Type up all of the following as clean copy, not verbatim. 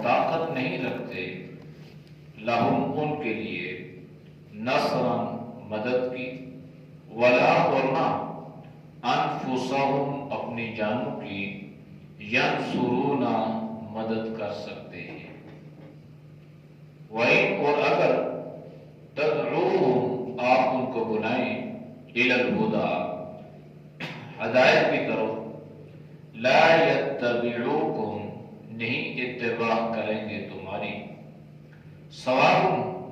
طاقت نہیں رکھتے لہم ان کے لیے نصرً مدد کی ولا اور نہ انفسہم اپنی جانوں کی ینصرون مدد کر سکتے ہیں وَإِنْ اور اگر تدعوہم آپ ان کو بلائیں الی الہدی ہدایت کی طرف لا یتبعوکم نہیں اتباع کریں گے تمہاری سواء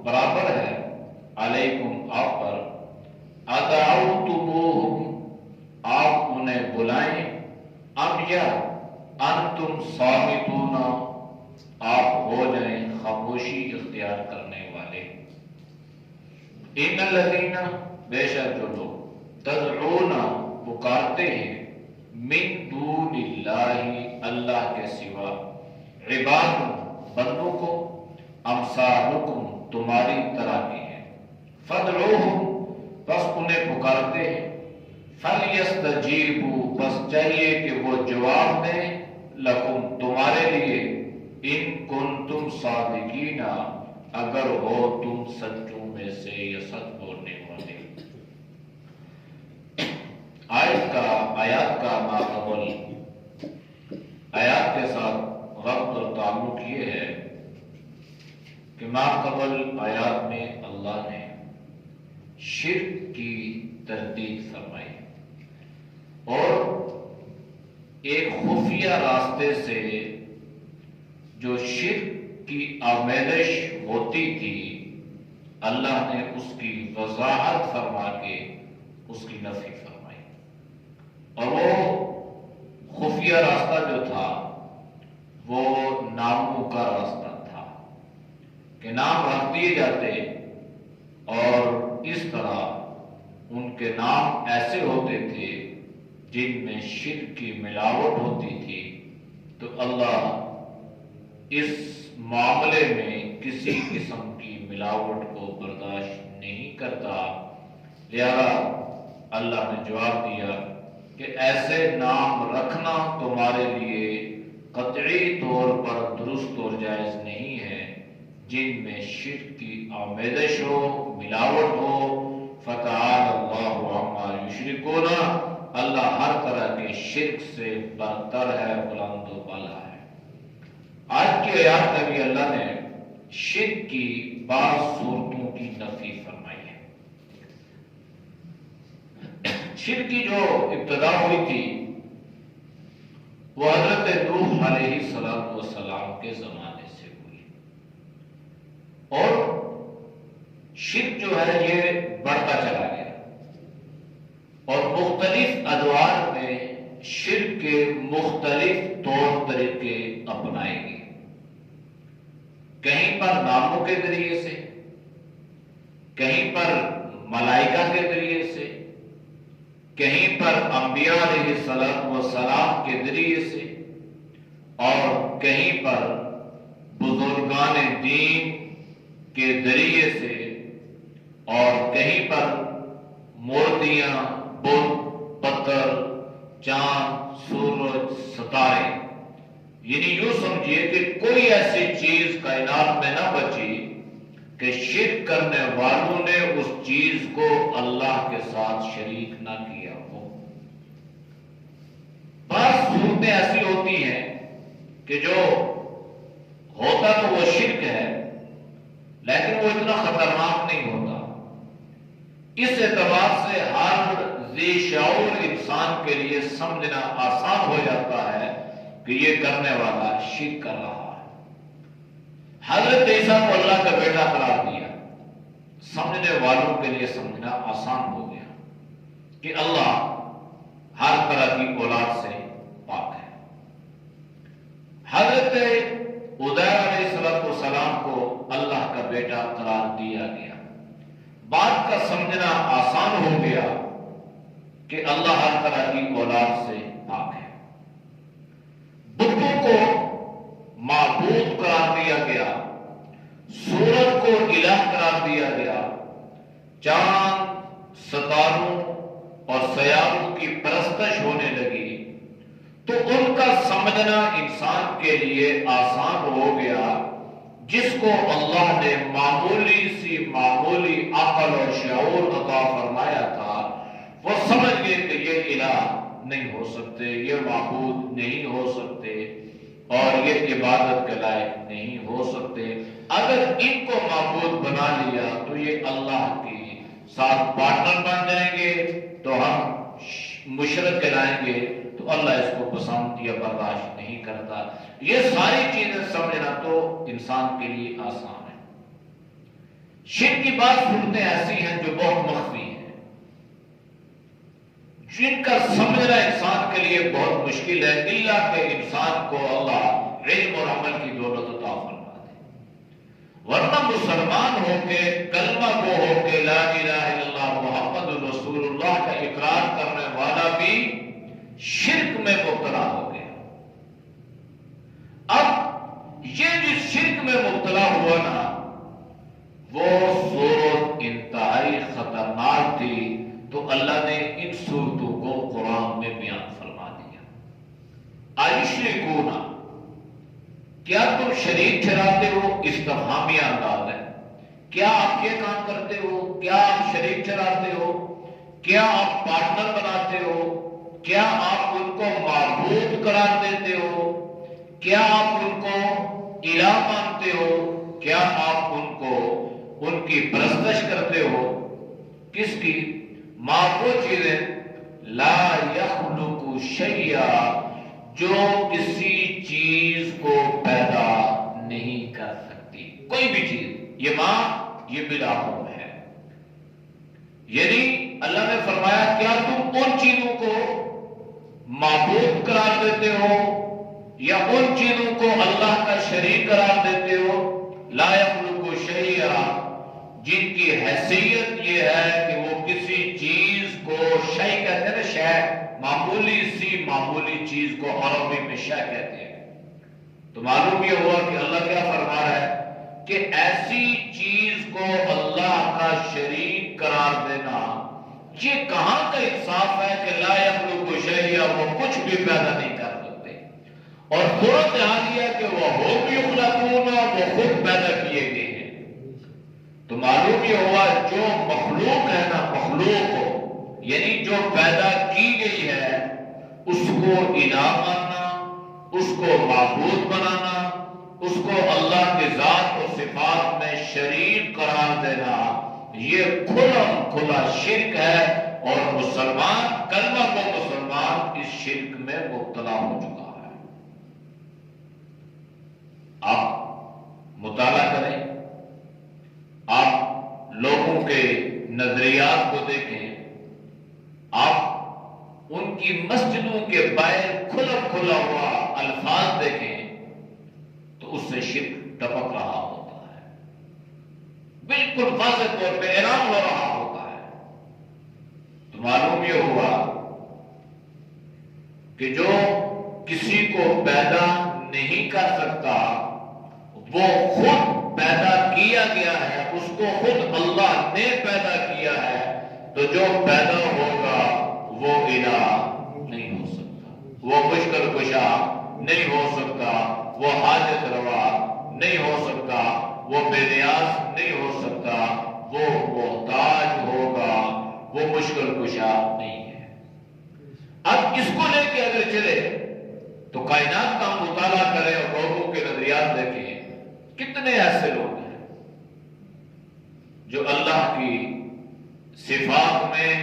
برابر ہے علیکم آپ پر ادعوتموہم آپ انہیں بلائیں ام یا انتم صامتون آپ ہو جائیں خاموشی اختیار کرنے والے ان الذین بے شک جو لوگ تدعون پکارتے ہیں من دون اللہ اللہ کے سوا عباد بندوں کو امثالکم تمہاری طرح کے ہیں فدعوہم بس انہیں پکارتے ہیں فلیستجیبوا بس چاہیے کہ وہ جواب دیں لکم تمہارے لیے ان کنتم صادقین اگر ہو تم سچوں میں سے یا سچ بولنے والے آیات کا ماقبل آیات کے ساتھ ربط اور تعلق یہ ہے کہ ماقبل آیات میں اللہ نے شرک کی تردید فرمائی اور ایک خفیہ راستے سے جو شرک کی آمیزش ہوتی تھی اللہ نے اس کی وضاحت فرما کے اس کی نفی فرمائی اور وہ خفیہ راستہ جو تھا وہ ناموں کا راستہ تھا کہ نام رکھ دیے جاتے اور اس طرح ان کے نام ایسے ہوتے تھے جن میں شرک کی ملاوٹ ہوتی تھی تو اللہ اس معاملے میں کسی قسم کی ملاوٹ کو برداشت نہیں کرتا لہذا اللہ نے جواب دیا کہ ایسے نام رکھنا تمہارے لیے قطعی طور پر درست اور جائز نہیں ہے جن میں شرک کی آمیزش ہو ملاوٹ ہو فتعالی اللہ عما یشرکون اللہ ہر طرح کے شرک سے برتر ہے بلند و بالا ہے آج کی آیات میں بھی اللہ نے شرک کی بعض صورتوں کی نفی فرمائی ہے شرک کی جو ابتدا ہوئی تھی وہ حضرت نوح علیہ السلام کے زمانے سے ہوئی اور شرک جو ہے یہ بڑھتا چلا گیا اور مختلف ادوار میں شرک کے مختلف طور طریقے اپنائے گئے کہیں پر ناموں کے ذریعے سے کہیں پر ملائکہ کے ذریعے سے کہیں پر انبیاء علیہ السلام کے ذریعے سے اور کہیں پر بزرگان دین کے ذریعے سے اور کہیں پر مورتیاں بت پتھر چاند سورج ستارے یعنی یوں سمجھیے کہ کوئی ایسی چیز کائنات میں نہ بچی کہ شرک کرنے والوں نے اس چیز کو اللہ کے ساتھ شریک نہ کیا ہو بعض صورتیں ایسی ہوتی ہیں کہ جو ہوتا تو وہ شرک ہے لیکن وہ اتنا خطرناک نہیں ہوتا اس اعتبار سے ہر ذی شعور انسان کے لیے سمجھنا آسان ہو جاتا ہے کہ یہ کرنے والا شرک کر رہا ہے حضرت عیسیٰ کو اللہ کا بیٹا قرار دیا سمجھنے والوں کے لیے سمجھنا آسان ہو گیا کہ اللہ ہر طرح کی اولاد سے پاک ہے حضرت عزیر علیہ السلام کو اللہ کا بیٹا قرار دیا گیا بات کا سمجھنا آسان ہو گیا کہ اللہ ہر طرح کی اولاد سے پاک ہے بتوں کو معبود قرار دیا گیا سورج کو الہ قرار دیا گیا چاند ستاروں اور سیاروں کی پرستش ہونے لگی تو ان کا سمجھنا انسان کے لیے آسان ہو گیا جس کو اللہ نے معمولی عقل اور شعور عطا فرمایا تھا، وہ سمجھ گئے کہ یہ الہ نہیں ہو سکتے، یہ معبود نہیں ہو سکتے اور یہ عبادت کے لائق نہیں ہو سکتے۔ اگر ان کو معبود بنا لیا تو یہ اللہ کی ساتھ پارٹنر بن جائیں گے، تو ہم مشرک کہلائیں گے، تو اللہ اس کو پسند یا برداشت نہیں کرتا۔ یہ ساری چیزیں سمجھنا تو انسان کے لیے آسان ہے۔ شرک کی بعض صورتیں ایسی ہیں جو بہت مخفی ہیں، جن کا سمجھنا انسان کے لیے بہت مشکل ہے، الا کہ انسان کو اللہ علم اور عمل کی دولت عطا فرما دے۔ ورنہ مسلمان ہو کے، کلمہ کو ہو کے، لا الہ الا اللہ محمد رسول اللہ کا اقرار کرنے والا بھی شرک میں مبتلا ہو گیا۔ اب یہ جس شرک میں مبتلا ہوا نا، وہ صورت انتہائی خطرناک تھی، تو اللہ نے ان صورتوں کو قرآن میں بیان فرما دیا۔ ایشرکون، کیا تم شریک ٹھہراتے ہو؟ استفہامی انداز ہے، کیا آپ یہ کام کرتے ہو؟ کیا آپ شریک ٹھہراتے ہو؟ کیا آپ پارٹنر بناتے ہو؟ کیا آپ ان کو معبود قرار دیتے ہو؟ کیا آپ ان کو الہ مانتے ہو؟ کیا آپ ان کو ان کی پرستش کرتے ہو؟ کس کی؟ معبود چیزیں لا یخلق شیئا، جو کسی چیز کو پیدا نہیں کر سکتی، کوئی بھی چیز۔ یہ ماں، یہ بلاہم ہے، یعنی اللہ نے فرمایا کیا تم ان چیزوں کو معبود قرار دیتے ہو یا ان چیزوں کو اللہ کا شریک قرار دیتے ہو؟ لا یخلق شیئا، جن کی حیثیت یہ ہے کہ وہ کسی چیز کو، شے کہتے ہیں نا، شے، معمولی چیز کو عربی میں شے کہتے ہیں۔ تو معلوم یہ ہوا کہ اللہ کیا فرما رہا ہے کہ ایسی چیز کو اللہ کا شریک قرار دینا، یہ کہاں کا انصاف ہے کہ لا یخلق شیئا، وہ کچھ بھی پیدا نہیں کر سکتے، اور صورت حال یہ کہ وہ ہم یخلقون، وہ خود پیدا کیے گئے ہیں۔ تو معلوم یہ ہوا جو مخلوق ہے نا، مخلوق یعنی جو پیدا کی گئی ہے، اس کو الہ ماننا، اس کو معبود بنانا، اس کو اللہ کے ذات و صفات میں شریک قرار دینا، یہ کھلم کھلا شرک ہے، اور مسلمان، کلمہ کو مسلمان اس شرک میں مبتلا ہو چکا ہے۔ آپ مطالعہ کریں، آپ لوگوں کے نظریات کو دیکھیں، آپ ان کی مسجدوں کے باہر کھلا کھلا ہوا الفاظ دیکھیں، تو اس سے شرک ٹپک رہا ہوتا ہے، بالکل واضح طور پہ اعلان ہو رہا ہوتا ہے۔ تو معلوم یہ ہوا کہ جو کسی کو پیدا نہیں کر سکتا، وہ خود پیدا کیا گیا ہے، اس کو خود اللہ نے پیدا کیا ہے، تو جو پیدا ہوگا وہ الہ نہیں ہو سکتا، وہ مشکل کشا نہیں ہو سکتا، وہ حاجت روا نہیں ہو سکتا، وہ بے نیاز نہیں ہو سکتا، وہ محتاج ہوگا، وہ مشکل کشا نہیں ہے۔ اب اس کو لے کے اگر چلے تو کائنات کا مطالعہ کریں اور لوگوں کے نظریات دیکھیں، کتنے ایسے لوگ ہیں جو اللہ کی صفات میں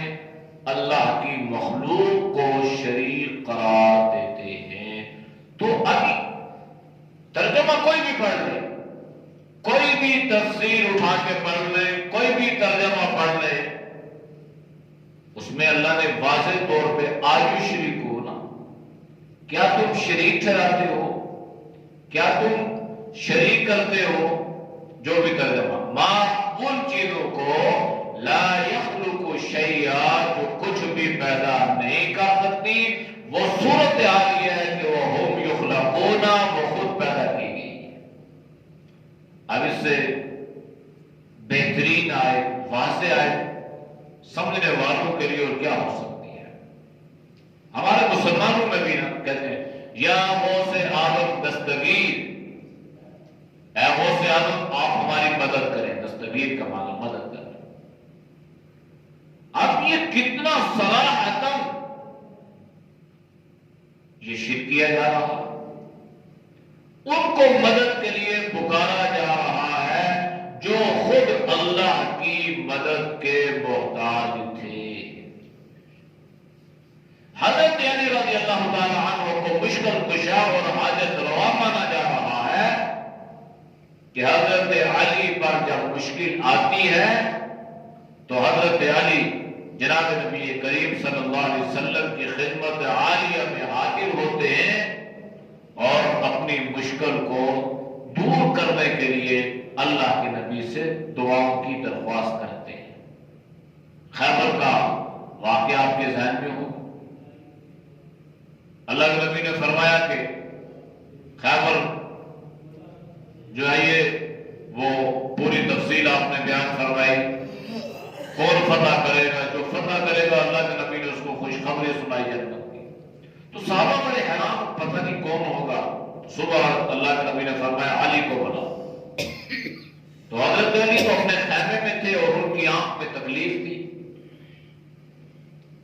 اللہ کی مخلوق کو شریک قرار دیتے ہیں۔ تو ابھی ترجمہ کوئی بھی پڑھ لے، کوئی بھی تفسیر اٹھا کے پڑھ لے، کوئی بھی ترجمہ پڑھ لے، اس میں اللہ نے واضح طور پہ ایشرکون، کیا تم شریک ٹھہراتے ہو؟ کیا تم شریک کرتے ہو؟ جو بھی ترجمہ، ماں ان چیزوں کو لا یخلق شیئا، جو کچھ بھی پیدا نہیں کر سکتی، وہ صورت حال یہ ہے کہ وہ ہم یخلقون، وہ خود پیدا کی گئی۔ اب اس سے بہترین آئے، واضح آئے سمجھنے والوں کے لیے اور کیا ہو سکتی ہے؟ ہمارے مسلمانوں میں بھی نا کہتے ہیں یا موسے آدم اب یہ کتنا صراحتاً یہ شرک کیا جا رہا، ان کو مدد کے لیے پکارا جا رہا ہے جو خود اللہ کی مدد کے محتاج تھے۔ حضرت علی رضی اللہ تعالی عنہ کو مشکل کشا اور حاجت روا مانا جا رہا ہے کہ حضرت علی پر جب مشکل آتی ہے تو حضرت علی جناب نبی کریم صلی اللہ علیہ وسلم کی خدمت عالیہ میں حاضر ہوتے ہیں اور اپنی مشکل کو دور کرنے کے لیے اللہ کے نبی سے دعاؤں کی درخواست کرتے ہیں۔ خیبر کا واقعہ آپ کے ذہن میں ہو، اللہ کے نبی نے فرمایا کہ خیبر جو ہے یہ وہ پوری تفصیل آپ نے بیان فرمائی، کون فتح کرے گا، جو فتح کرے گا اللہ کے نبی نے اس کو خوشخبری سنائی جنت کی۔ تو صحابہ بڑے حیران، پتہ نہیں کون ہوگا۔ صبح اللہ کے نبی نے فرمایا علی کو بلاؤ۔ تو حضرت علی تو اپنے خیمے میں تھے اور ان کی آنکھ میں تکلیف تھی،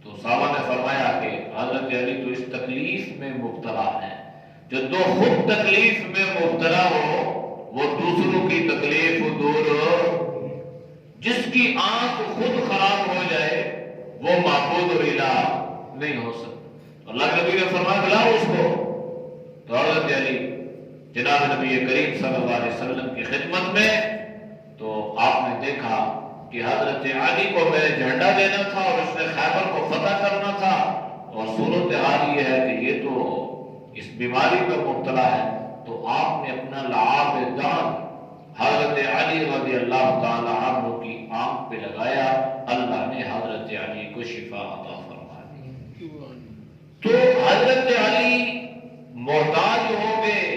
تو صحابہ نے فرمایا کہ حضرت علی تو اس تکلیف میں مبتلا ہے، جو دو خود تکلیف میں مبتلا ہو وہ دوسروں کی تکلیف دور، جس کی آنکھ خود خراب ہو جائے وہ معبود اور الہ نہیں ہو سکتا۔ اللہ کے نبی نے فرمایا بلاؤ اس کو۔ تو حضرت علی جناب نبی کریم صلی اللہ علیہ وسلم کی خدمت میں، تو آپ نے دیکھا کہ حضرت علی کو میں جھنڈا دینا تھا اور اس نے خیبر کو فتح کرنا تھا، اور صورتحال یہ ہے کہ یہ تو اس بیماری میں مبتلا ہے، تو آپ نے اپنا لعاب دان حضرت علی رضی اللہ تعالی عنہ کی آنکھ پہ لگایا، اللہ نے حضرت علی کو شفا عطا فرما دی۔ تو حضرت علی محتاج ہو گئے،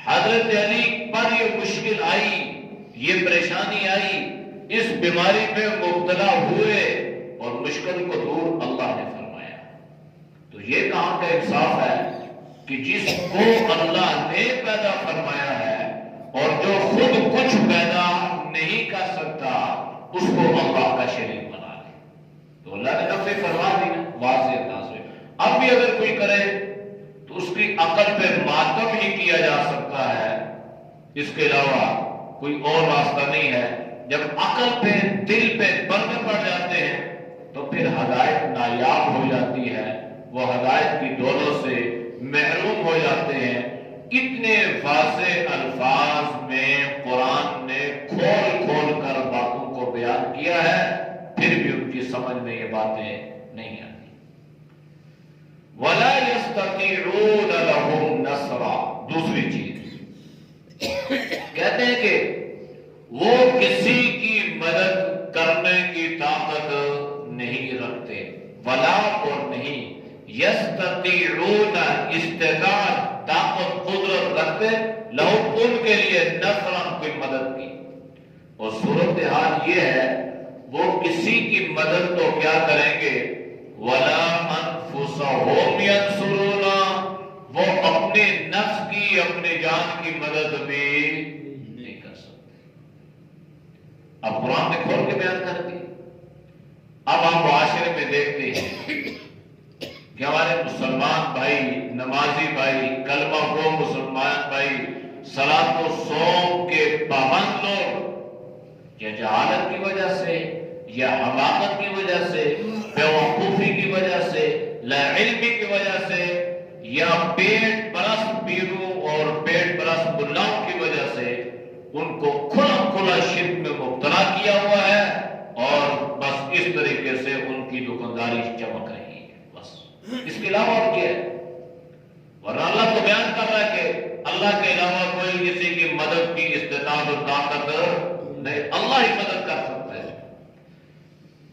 حضرت علی پر یہ مشکل آئی، یہ پریشانی آئی، اس بیماری میں مبتلا ہوئے اور مشکل کو دور اللہ نے فرمایا۔ تو یہ کہاں کا انصاف ہے کہ جس کو اللہ نے پیدا فرمایا ہے اور جو خود کچھ پیدا نہیں کر سکتا اس کو اللہ کا شریک بنا لے۔ تو اللہ نے نفی فرما دی نا واضح انداز میں۔ اب بھی اگر کوئی کرے تو اس کی عقل پہ ماتم ہی کیا جا سکتا ہے، اس کے علاوہ کوئی اور راستہ نہیں ہے۔ جب عقل پہ دل پہ پردے پڑ جاتے ہیں تو پھر ہدایت نایاب ہو جاتی ہے، وہ ہدایت کی دولوں سے محروم ہو جاتے ہیں۔ اتنے واضح الفاظ میں قرآن نے کھول کھول کر باتوں کو بیان کیا ہے، پھر بھی ان کی سمجھ میں یہ باتیں نہیں آتی۔ وَلَا يَسْتَطِيعُونَ لَهُمْ نَصْرًا، دوسری چیز کہتے ہیں کہ وہ کسی کی مدد کرنے کی طاقت نہیں رکھتے، ولا اور نہیں، یستطیعون استطاعت طاقت قدرت رکھتے، لہو ان کے لیے نصرًا کوئی مدد کی۔ اور صورتحال یہ ہے وہ کسی کی مدد تو کیا کریں گے، ولا انفسهم ينصرون، وہ اپنے نفس کی اپنے جان کی مدد بھی نہیں کر سکتے۔ اب قرآن نے کھول کے بیان کر دی۔ اب ہم معاشرے میں دیکھتے ہیں کہ ہمارے مسلمان بھائی، نمازی بھائی، کلمہ گو مسلمان بھائی، صلاۃ و صوم کے پابند لوگ یا جہالت کی وجہ سے یا حماقت کی وجہ سے، بیوقوفی کی وجہ سے، لا علمی کی وجہ سے، یا پیٹ پرست پیروں اور پیٹ پرست ملاؤں کی وجہ سے ان کو کھلا کھلا شرک میں مبتلا کیا ہوا ہے، اور بس اس طریقے سے ان کی دکانداری چمک رہی ہے، بس اس کے علاوہ اور کیا ہے؟ ورنہ اللہ تو بیان کر رہا ہے کہ اللہ کے علاوہ کوئی کسی کی مدد کی استطاعت اور طاقت نہیں، اللہ ہی مدد کر سکتا ہے۔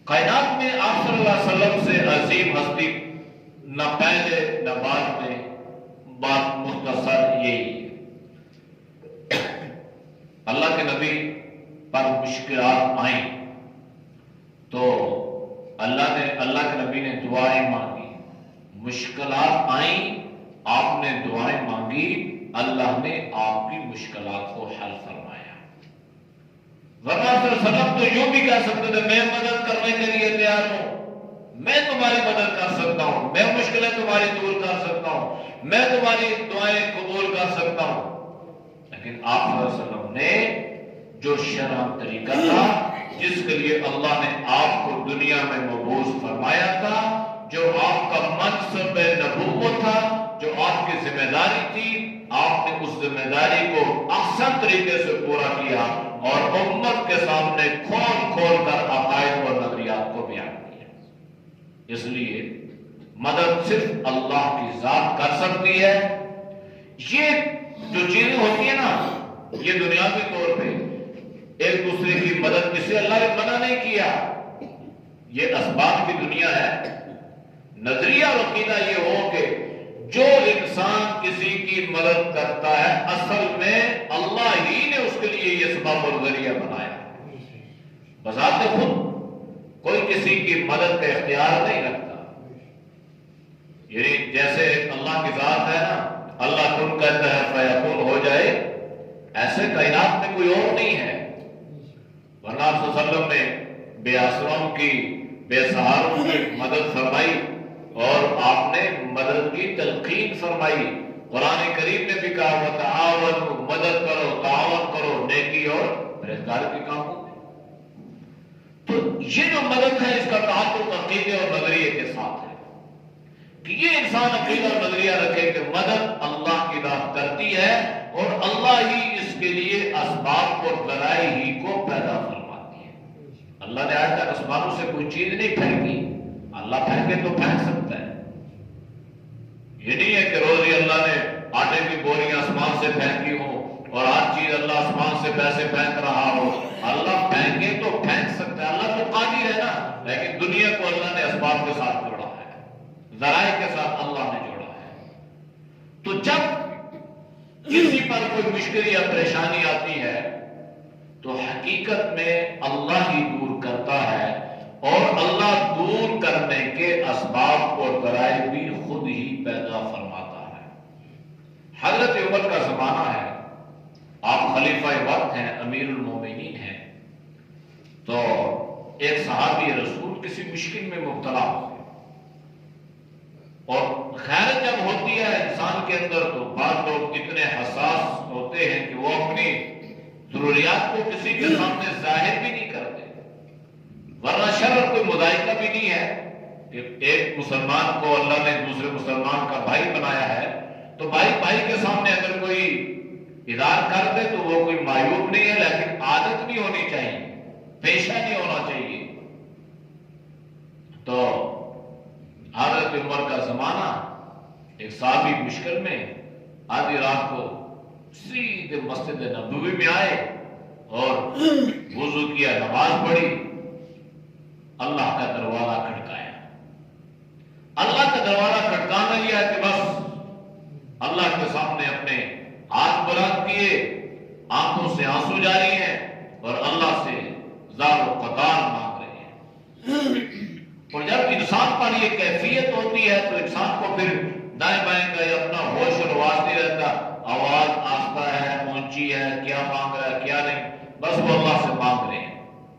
کائنات میں آپ صلی اللہ علیہ وسلم سے عظیم ہستی نہ پہلے نہ بعد میں، بات مختصر یہی ہے۔ اللہ کے نبی پر مشکلات آئیں تو اللہ کے نبی نے دعائیں مانگی، مشکلات آئیں آپ نے دعائیں مانگی، اللہ نے آپ کی مشکلات کو حل فرمایا۔ ورنہ صلی اللہ علیہ وسلم تو یوں بھی کہہ سکتے تھے میں مدد کرنے کے لیے تیار ہوں، میں تمہاری مدد کر سکتا ہوں، میں مشکلیں تمہاری دور کر سکتا ہوں، میں تمہاری دعائیں قبول کر سکتا ہوں۔ لیکن آپ صلی اللہ علیہ وسلم نے جو شرع طریقہ تھا جس کے لیے اللہ نے آپ کو دنیا میں مبعوث فرمایا تھا، جو آپ کا منصب نبوت تھا، جو آپ کی ذمہ داری تھی، آپ نے اس ذمہ داری کو احسن طریقے سے پورا کیا اور امت کے سامنے کھول کھول کر عقائد اور نظریات کو بیان کیا۔ اس لیے مدد صرف اللہ کی ذات کر سکتی ہے۔ یہ جو چیزیں ہوتی ہیں نا، یہ دنیاوی طور پہ ایک دوسرے کی مدد، اسے اللہ نے منع نہیں کیا، یہ اسباب کی دنیا ہے۔ نظریہ اور عقیدہ یہ ہو کہ جو انسان کسی کی مدد کرتا ہے اصل میں اللہ ہی نے اس کے لیے یہ سبب اور ذریعہ بنایا، بذات خود کوئی کسی کی مدد کا اختیار نہیں رکھتا۔ یعنی جیسے اللہ کی ذات ہے نا، اللہ کن کہتا ہے فیکون ہو جائے، ایسے کائنات میں کوئی اور نہیں ہے۔ ورنہ صلی اللہ علیہ وسلم نے بے آسروں کی، بے سہاروں کی مدد فرمائی اور آپ نے مدد کی تلقین فرمائی۔ قرآن کریم نے بھی کہا وتعاونوا، مدد کرو، تعاون کرو نیکی اور پرہیزگاری کے کاموں میں۔ تو یہ جو مدد ہے اس کا تعلق عقیدے اور نظریے کے ساتھ ہے کہ یہ انسان عقیدہ اور نظریہ رکھے کہ مدد اللہ کی ذات کرتی ہے اور اللہ ہی اس کے لیے اسباب اور ذرائع ہی کو پیدا فرماتی ہے۔ اللہ نے آج تک آسمانوں سے کوئی چیز نہیں پھینکی، اللہ پھینکے تو پھینک سکتا ہے۔ یہ نہیں ہے کہ روز ہی اللہ نے آٹے کی بوریاں آسمان سے پھینکی ہوں اور ہر چیز اللہ آسمان سے پیسے پھینک رہا ہو۔ اللہ پھینکے تو پھینک سکتا ہے، اللہ تو قادر ہے نا، لیکن دنیا کو اللہ نے اسباب کے ساتھ جوڑا ہے، ذرائع کے ساتھ اللہ نے جوڑا ہے۔ تو جب کسی پر کوئی مشکل یا پریشانی آتی ہے تو حقیقت میں اللہ ہی دور کرتا ہے، اور اللہ دور کرنے کے اسباب اور ذرائع بھی خود ہی پیدا فرماتا ہے۔ حضرت عمر کا زمانہ ہے، آپ خلیفہ وقت ہیں، امیر المومنین ہیں، تو ایک صحابی رسول کسی مشکل میں مبتلا ہو گئے، اور خیرت جب ہوتی ہے انسان کے اندر تو بعض لوگ اتنے حساس ہوتے ہیں کہ وہ اپنی ضروریات کو کسی کے سامنے ظاہر بھی نہیں کرتے، ورنہ شرع کوئی مضائقہ بھی نہیں ہے کہ ایک مسلمان کو اللہ نے دوسرے مسلمان کا بھائی بنایا ہے تو بھائی کے سامنے اگر کوئی اظہار کر دے تو وہ کوئی معیوب نہیں ہے، لیکن عادت نہیں ہونی چاہیے، پیشہ نہیں ہونا چاہیے۔ تو حضرت عمر کا زمانہ، ایک صحابی مشکل میں آدھی رات کو سیدھے مسجد نبوی میں آئے اور وضو کیا، نماز پڑھی، اللہ کا دروازہ کھٹکایا۔ اللہ کا دروازہ کھٹکانا یہ ہے کہ بس اللہ کے سامنے اپنے ہاتھ بلند کیے، آنکھوں سے آنسو جاری ہیں اور اللہ سے زار و قطار مانگ رہے ہیں۔ اور جب انسان پر یہ کیفیت ہوتی ہے تو انسان کو پھر دائیں بائیں کا یہ اپنا ہوش اور واس نہیں رہتا، آواز آہستہ ہے، اونچی ہے، کیا مانگ رہا ہے کیا نہیں، بس وہ اللہ سے مانگ رہے ہیں۔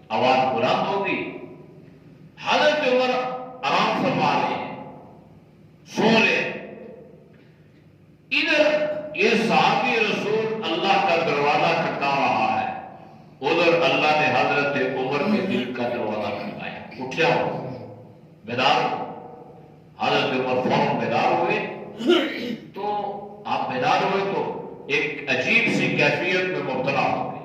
آواز بلند ہوگی، حضرت عمر آرام فرما رہے ہیں، سو رہے ہیں، ادھر یہ صحابی رسول اللہ کا دروازہ کھٹکا رہا ہے، ادھر اللہ نے حضرت عمر کے دل کا دروازہ کھٹکایا۔ اٹھ جاؤ، بیدار ہو۔ حضرت عمر فوراً بیدار ہوئے، تو آپ بیدار ہوئے تو ایک عجیب سی کیفیت میں مبتلا ہو گئے۔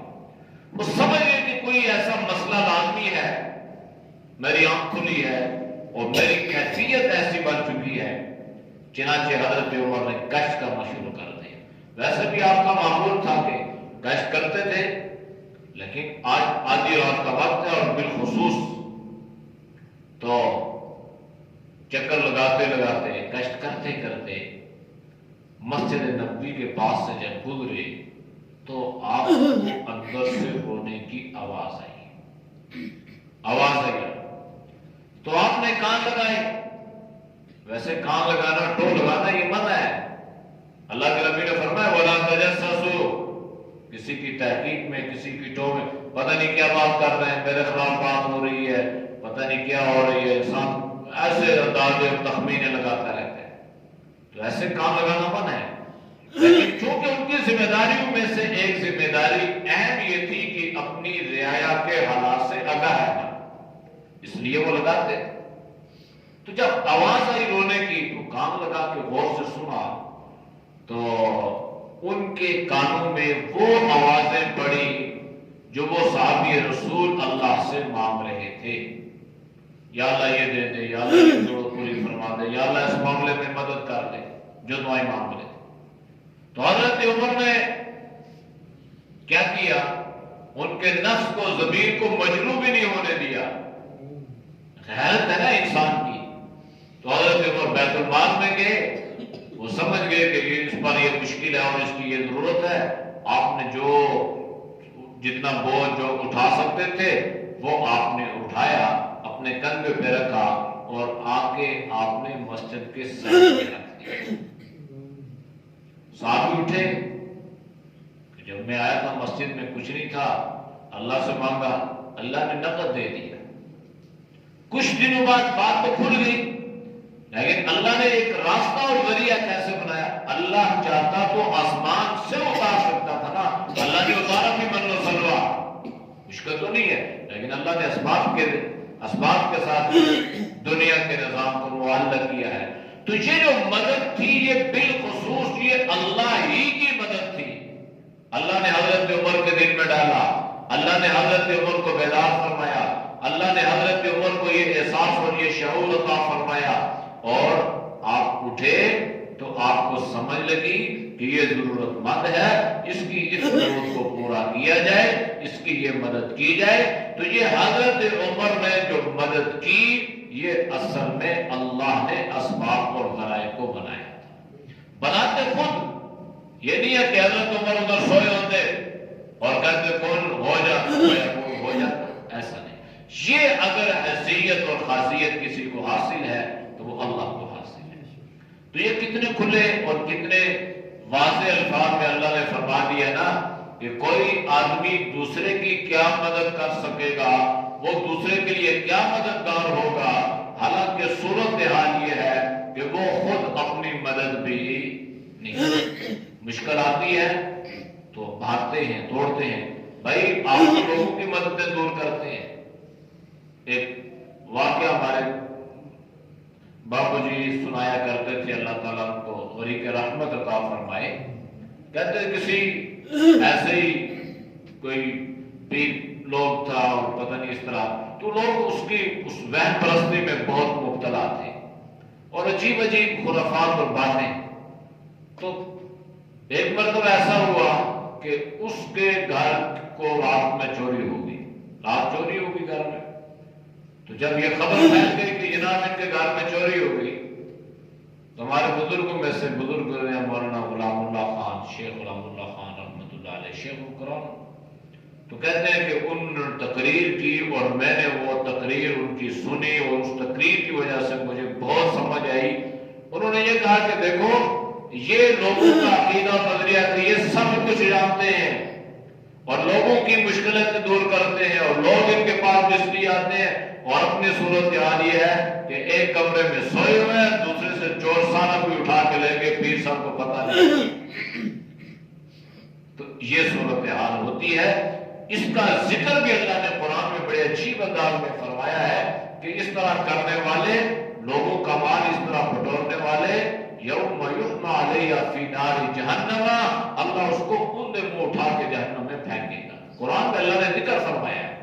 وہ سمجھ گئے کہ کوئی ایسا مسئلہ لازمی ہے، میری آنکھ کھلی ہے اور میری کیفیت ایسی بن چکی ہے، چنانچہ حضرت عمر نے گشت کرنا شروع کر دیا۔ ویسے بھی آپ کا معمول تھا کہ گشت کرتے تھے، لیکن آج آدھی رات کا وقت ہے اور بالخصوص تو چکر لگاتے لگاتے گشت کرتے کرتے مسجد نبوی کے پاس سے جب گزرے تو آپ کو اندر سے رونے کی آواز آئی۔ تو آپ نے کان لگائے، ویسے کان لگانا، ٹو لگانا یہ منع ہے۔ اللہ کے نبی نے فرمایا وَلَا تَجَسَّسُوا، کسی کی تحقیق میں، کسی کی ٹو میں، پتہ نہیں کیا بات کر رہے ہیں، میرے خلاف بات ہو رہی ہے، پتہ نہیں کیا ہو رہی ہے، انسان ایسے اندازے تخمینے لگاتا رہتا ہے، تو ایسے کام لگانا منع ہے۔ لیکن چونکہ ان کی ذمہ داریوں میں سے ایک ذمہ داری اہم یہ تھی کہ اپنی رعایا کے حالات سے آگاہ ہے، اس لیے وہ لگاتے۔ تو جب آواز آئی رونے کی تو کان لگا کے غور سے سنا تو ان کے کانوں میں وہ آوازیں پڑی جو وہ صحابی رسول اللہ سے مانگ رہے تھے، یا اللہ یہ دے دے، یا اللہ یہ ضرورت پوری فرما دے، یا اللہ اس معاملے میں مدد کر دے، جو دعائیں مانگ رہے تھے۔ تو حضرت عمر نے کیا کیا؟ ان کے نفس کو، ضمیر کو مجروح بھی نہیں ہونے دیا، غیرت ہے نا انسان کی۔ تو حضرت عمر بیت المال میں گئے، وہ سمجھ گئے کہ اس پر یہ مشکل ہے اور اس کی یہ ضرورت ہے، آپ نے جو جتنا بوجھ جو اٹھا سکتے تھے وہ آپ نے اٹھایا، اپنے کندھے پہ رکھا اور آ کے آپ نے مسجد کے سر پہ رکھ دیا۔ صحابی اٹھے کہ جب میں آیا تھا مسجد میں کچھ نہیں تھا، اللہ سے مانگا، اللہ نے نقد دے دیا۔ کچھ دنوں بعد بات تو کھل گئی، لیکن اللہ نے ایک راستہ اور ذریعہ کیسے بنایا؟ اللہ چاہتا تو آسمان سے اتار سکتا تھا نا، اللہ نے اتارا بھی من و سلوا، مشکل تو نہیں ہے، لیکن اللہ نے اسباب کے ساتھ دنیا کے نظام کو معلق کیا ہے۔ تو یہ جو مدد تھی یہ بالخصوص یہ اللہ ہی کی مدد تھی۔ اللہ نے حضرت عمر کے دل میں ڈالا، اللہ نے حضرت عمر کو بیدار فرمایا، اللہ نے حضرت عمر کو یہ احساس اور یہ شعور عطا فرمایا، اور آپ اٹھے تو آپ کو سمجھ لگی کہ یہ ضرورت مند ہے، اس ضرورت کو پورا کیا جائے، اس کی یہ مدد کی جائے۔ تو یہ حضرت عمر نے جو مدد کی یہ اصل میں اللہ نے اسباب اور ذرائع کو بنایا تھا۔ بناتے خود یہ نہیں ہے کہ حضرت عمر ادھر سوئے ہوتے اور کہتے کون ہو جاتا، ایسا نہیں۔ یہ اگر حیثیت اور خاصیت کسی کو حاصل ہے تو وہ اللہ کو حاصل ہے۔ تو یہ کتنے کھلے اور کتنے واضح الفاظ میں اللہ نے فرما دیا نا کہ کوئی آدمی دوسرے کی کیا مدد کر سکے گا، وہ دوسرے کے لیے کیا مددگار ہوگا، حالانکہ صورتحال یہ ہے کہ وہ خود اپنی مدد بھی نہیں۔ مشکل آتی ہے تو بھاگتے ہیں، دوڑتے ہیں، بھائی آپ لوگوں کی مددیں دور کرتے ہیں۔ ایک واقعہ ہمارے بابو جی سنایا کرتے تھے، اللہ تعالیٰ ان کو غریق رحمت عطا فرمائے۔ کہتے کسی ایسے ہی کوئی پیر لوگ تھا اور پتہ نہیں اس طرح، تو لوگ اس وہم پرستی میں بہت مبتلا تھے اور عجیب عجیب خرافات اور باتیں۔ تو ایک مرتبہ ایسا ہوا کہ اس کے گھر کو رات میں چوری ہو گئی، رات چوری ہو گئی گھر میں۔ تو جب یہ خبر پھیل گئی کہ جناب ان کے گھر میں چوری ہو گئی تو ہمارے بزرگوں میں سے بزرگ مولانا غلام اللہ خان، شیخ غلام اللہ خان رحمۃ اللہ علیہ، شیخ مکرم، تو کہتے ہیں کہ ان تقریر کی اور میں نے وہ تقریر ان کی سنی اور اس تقریر کی وجہ سے مجھے بہت سمجھ آئی۔ انہوں نے یہ کہا کہ دیکھو یہ لوگوں کا عقیدہ اور نظریہ کہ یہ سب کچھ جانتے ہیں اور لوگوں کی مشکلیں دور کرتے ہیں، اور لوگ ان کے پاس اس لیے آتے ہیں، اور اپنی صورتحال یہ ہے کہ ایک کمرے میں سوئے ہوئے ہیں، دوسرے سے چور سالہ بھی اٹھا کے لیں گے، پیر صاحب کو پتہ نہیں۔ تو یہ صورتحال ہوتی ہے۔ اس کا ذکر بھی اللہ نے قرآن میں بڑے عجیب انداز میں فرمایا ہے کہ اس طرح کرنے والے لوگوں کا مال اس طرح بٹورنے والے یوم یحمى علیہ فی نار جہنم، اللہ اس کو اندھے منہ اٹھا کے جہنم میں پھینکے گا۔ قرآن میں اللہ نے ذکر فرمایا ہے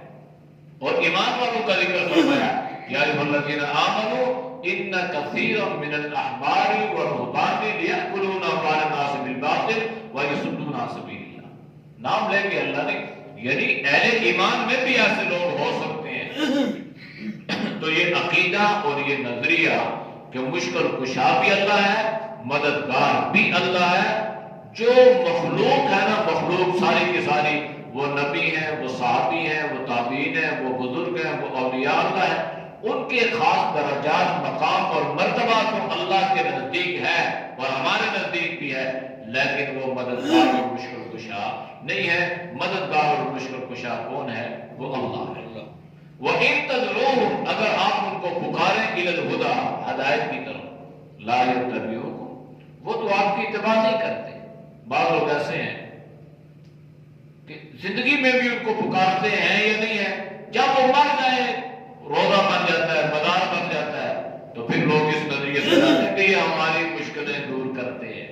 اور ایمان والوں کا ذکر فرمایا، یا ایھا الذین آمنوا ان کثیرا من الاحبار والرہبان لیأکلون اموال الناس بالباطل ویصدون عن سبیل اللہ۔ نام لے کے اللہ نے، یعنی اہل ایمان میں بھی ایسے لوگ ہو سکتے ہیں۔ تو یہ عقیدہ اور یہ نظریہ کہ مشکل کشا بھی اللہ ہے، مددگار بھی اللہ ہے، جو مخلوق ہے نا، مخلوق ساری کی ساری، وہ نبی ہیں، وہ صحابی ہیں، وہ تابعین ہیں، وہ بزرگ ہیں، وہ اولیاء اللہ ہیں، ان کے خاص درجات، مقام اور مرتبہ تو اللہ کے نزدیک ہے اور ہمارے نزدیک بھی ہے، لیکن وہ مددگار مشکل کشا نہیں ہے. مددگار اور مشکل کشا کون ہے؟ وہ اللہ ہے. وَإِن تَدْعُوهُمْ اگر آپ ان کو پکاریں إِلَى الْهُدَى ہدایت کی طرف لَا يَتَّبِعُوكُمْ وہ تو آپ کی اتباع نہیں کرتے. بعض لوگ ایسے ہیں کہ زندگی میں بھی ان کو پکارتے ہیں یا نہیں ہے، جب وہ مر جائے روزہ بن جاتا ہے، مدار بن جاتا ہے، تو پھر لوگ اس نظریے سے آتے ہیں کہ یہ ہماری مشکلیں دور کرتے ہیں.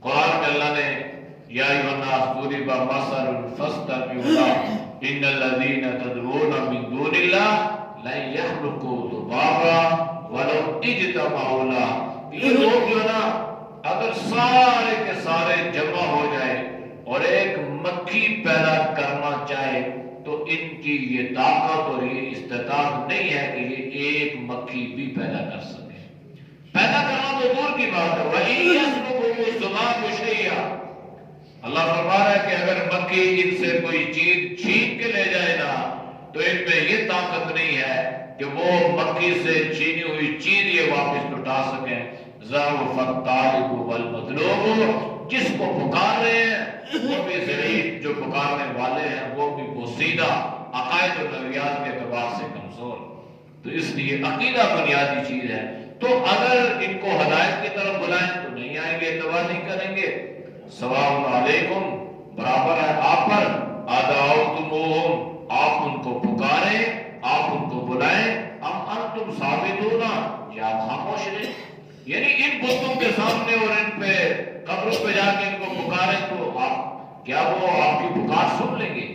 قرآن میں اللہ نے یا ایھا الناس ضرب مثل فاستمعوا له ان الذين تدعون من دون الله لن يخلقوا ذبابا ولو اجتمعوا له. یہ لوگ جو نا اگر سارے کے سارے جمع ہو جائے اور ایک مکھی پیدا کرنا چاہے تو ان کی یہ طاقت اور یہ استطاعت نہیں ہے کہ یہ ایک مکھی بھی پیدا کر سکے. پیدا کرنا تو دور کی بات ہے. وَإِن يَسْلُبْهُمُ الذُّبَابُ شَيْئًا اللہ فرما رہا ہے کہ اگر مکھی ان سے کوئی چیز چھین کے لے جائے نا تو ان میں یہ طاقت نہیں ہے کہ وہ مکھی سے چھینی ہوئی چیز یہ واپس لوٹا سکیں. ضعف الطالب والمطلوب جس کو پکار رہے ہیں وہ بھی ضعیف، جو پکارنے والے ہیں وہ بھی بوسیدہ، عقائد و نظریات کے اعتبار سے کمزور. تو اس لیے عقیدہ بنیادی چیز ہے. تو اگر ان کو ہدایت کی طرف بلائیں تو نہیں آئیں گے، اتباع نہیں کریں گے. سواء علیکم برابر ہے آپ پر، ادعوتموہم آپ ان کو پکاریں، آپ ان کو بلائیں، ام انتم ثابتون یا آپ خاموش رہیں. یعنی ان بتوں کے سامنے اور ان پہ قبروں پہ جا کے ان کو پکاریں تو آپ کیا وہ آپ کی پکار سن لیں گے؟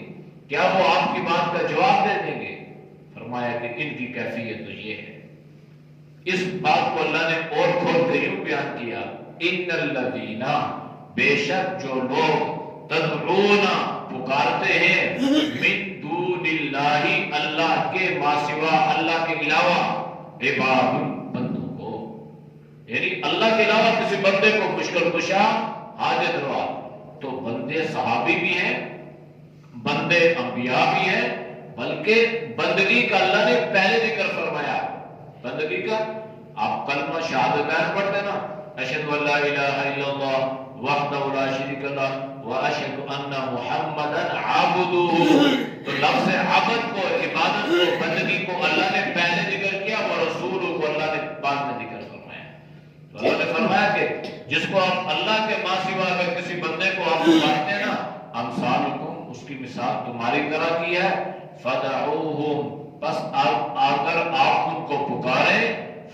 کیا وہ آپ کی بات کا جواب دے دیں گے؟ فرمایا کہ ان کی کیفیت تو یہ ہے. اس بات کو اللہ نے اور کھول کے یوں بیان کیا، ان الذین بے شک جو لوگ تدعون پکارتے ہیں من دون اللہ اللہ کے ما سوا اللہ کے علاوہ عباد بندوں کو، یعنی اللہ کے علاوہ کسی بندے کو مشکل کشا حاجت روا. تو بندے صحابی بھی ہیں، بندے انبیاء بھی ہیں، بلکہ بندگی کا اللہ نے پہلے ذکر فرمایا. بندگی کا آپ کلمہ شہادتین پڑھتے نا، اشہد ان لا الہ الا اللہ وحدہ لا شریک لہ واشہد ان محمدا عبدہ. تو لفظ عبد کو، عبادت کو، بندگی کو اللہ نے پہلے ذکر کیا اور رسول کو اللہ نے بعد میں ذکر فرمایا. تو اللہ نے فرمایا کہ جس کو آپ اللہ کے ماں سوا اگر کسی بندے کو آپ پکارتے ہیں نا، امثالکم اس کی مثال تمہاری طرح کی ہے. فدعوہم بس اگر آپ ان کو پکاریں،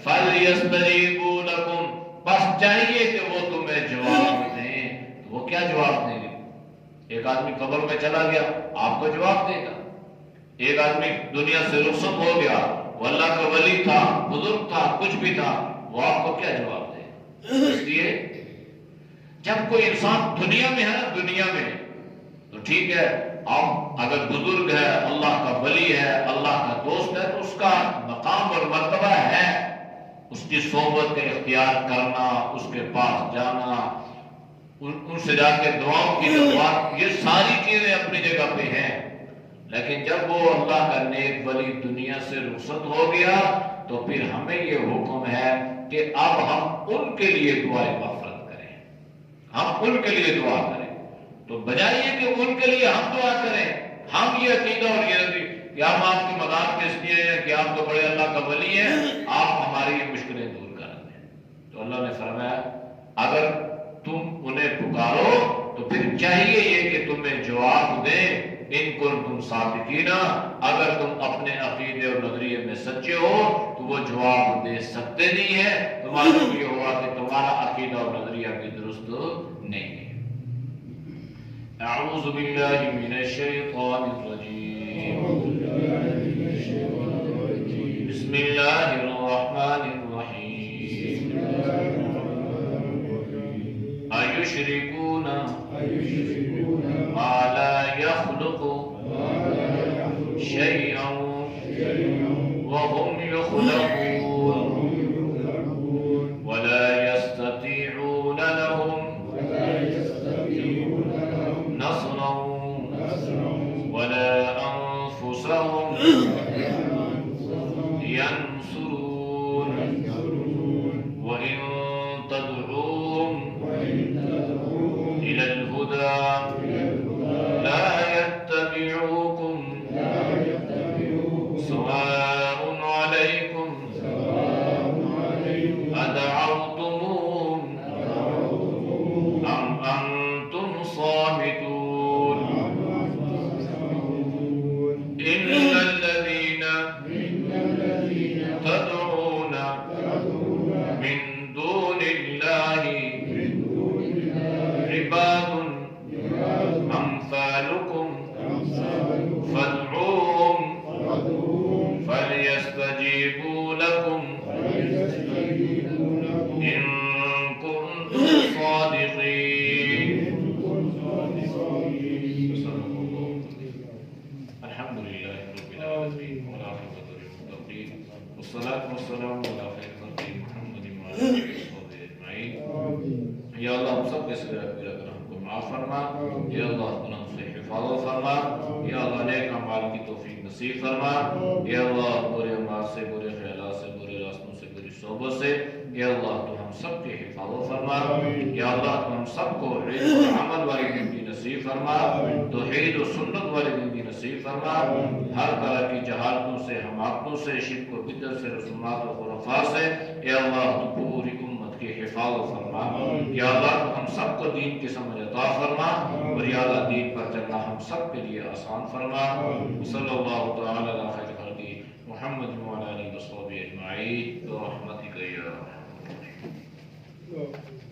فَلْيَسْتَجِيبُوا لَكُمْ بس چاہیے کہ وہ تمہیں جواب دیں. تو وہ کیا جواب دیں گے؟ ایک آدمی قبر میں چلا گیا آپ کو جواب دے گا. ایک آدمی دنیا سے رخصت ہو گیا، وہ اللہ کا ولی تھا، بزرگ تھا، کچھ بھی تھا، وہ آپ کو کیا جواب دے؟ اس لیے جب کوئی انسان دنیا میں ہے نا، دنیا میں تو ٹھیک ہے، آپ اگر بزرگ ہے، اللہ کا ولی ہے، اللہ کا دوست ہے تو اس کا مقام اور مرتبہ ہے. اس کی صحبت کا اختیار کرنا، اس کے پاس جانا، ان سے جا کے دعاؤں کی دعا، یہ ساری چیزیں اپنی جگہ پہ ہیں. لیکن جب وہ اللہ کا نیک ولی دنیا سے رخصت ہو گیا تو پھر ہمیں یہ حکم ہے کہ اب ہم ان کے لیے دعائیں مغفرت کریں، ہم ان کے لیے دعا کریں. تو بجائے کہ ان کے لیے ہم دعا کریں، ہم یہ عقیدہ اور یہ کہ ہم آپ کی مدد کس لیے ہیں کہ آپ تو بڑے اللہ کا ولی ہیں، آپ ہماری یہ مشکلیں دور کر دیں. تو اللہ نے فرمایا اگر تم انہیں پکارو تو پھر چاہیے یہ کہ تمہیں جواب دیں. ان کنتم صادقین اگر تم اپنے عقیدے اور نظریے میں سچے ہو تو وہ جواب دے سکتے نہیں ہے. تمہارا یہ ہوا کہ تمہارا عقیدہ اور نظریہ بھی درست نہیں ہے. اعوذ باللہ من الشیطان الرجیم. بسم اللہ الرحمن الرحیم. ایشرکون ما لا يخلق شيئا وهم يخلقون ولا يستطيعون لهم نصرا ولا أنفسهم ينصرون وإن تدعوهم إلى الهدى الهدى لا يتبعوكم سواء عليكم أدعوتموهم أم أنتم صامتون إن الذين تدعون من دون الله عباد أمثالكم فادعوهم فليستجيبوا لكم إن كنتم صادقين. الحمد لله رب العالمين والعاقبة للمتقين والصلاة والسلام على خير خلق محمد وعلى آله وصحبه أجمعين. یا اللہ ہم سب کے سوا کرم کو معاف فرما، یا اللہ گناہوں سے حفاظت فرما، یا اللہ نیک اعمال کی توفیق نصیب فرما، یا اللہ برے اعمال سے، برے خیالات سے، برے راستوں سے، بری صحبت سے یا اللہ تو ہم سب کی حفاظت فرما، یا اللہ تو ہم سب کو علم و عمل والی زندگی نصیب فرما، توحید و سنت والی زندگی نصیب فرما، ہر طرح کی جہالتوں سے، حماقتوں سے، شرک و بدعت سے، رسومات و خرافات سے یا اللہ تو پوری امت کی حفاظت فرما، یا اللہ تو ہم سب کو دین کی سمجھ عطا فرما، اور یا اللہ دین پر چلنا ہم سب کے لیے آسان فرما۔ صلی اللہ تعالی علی خیر خلق محمد وعلی آلہ وصحبہ اجمعین برحمتک یا ارحم الراحمین۔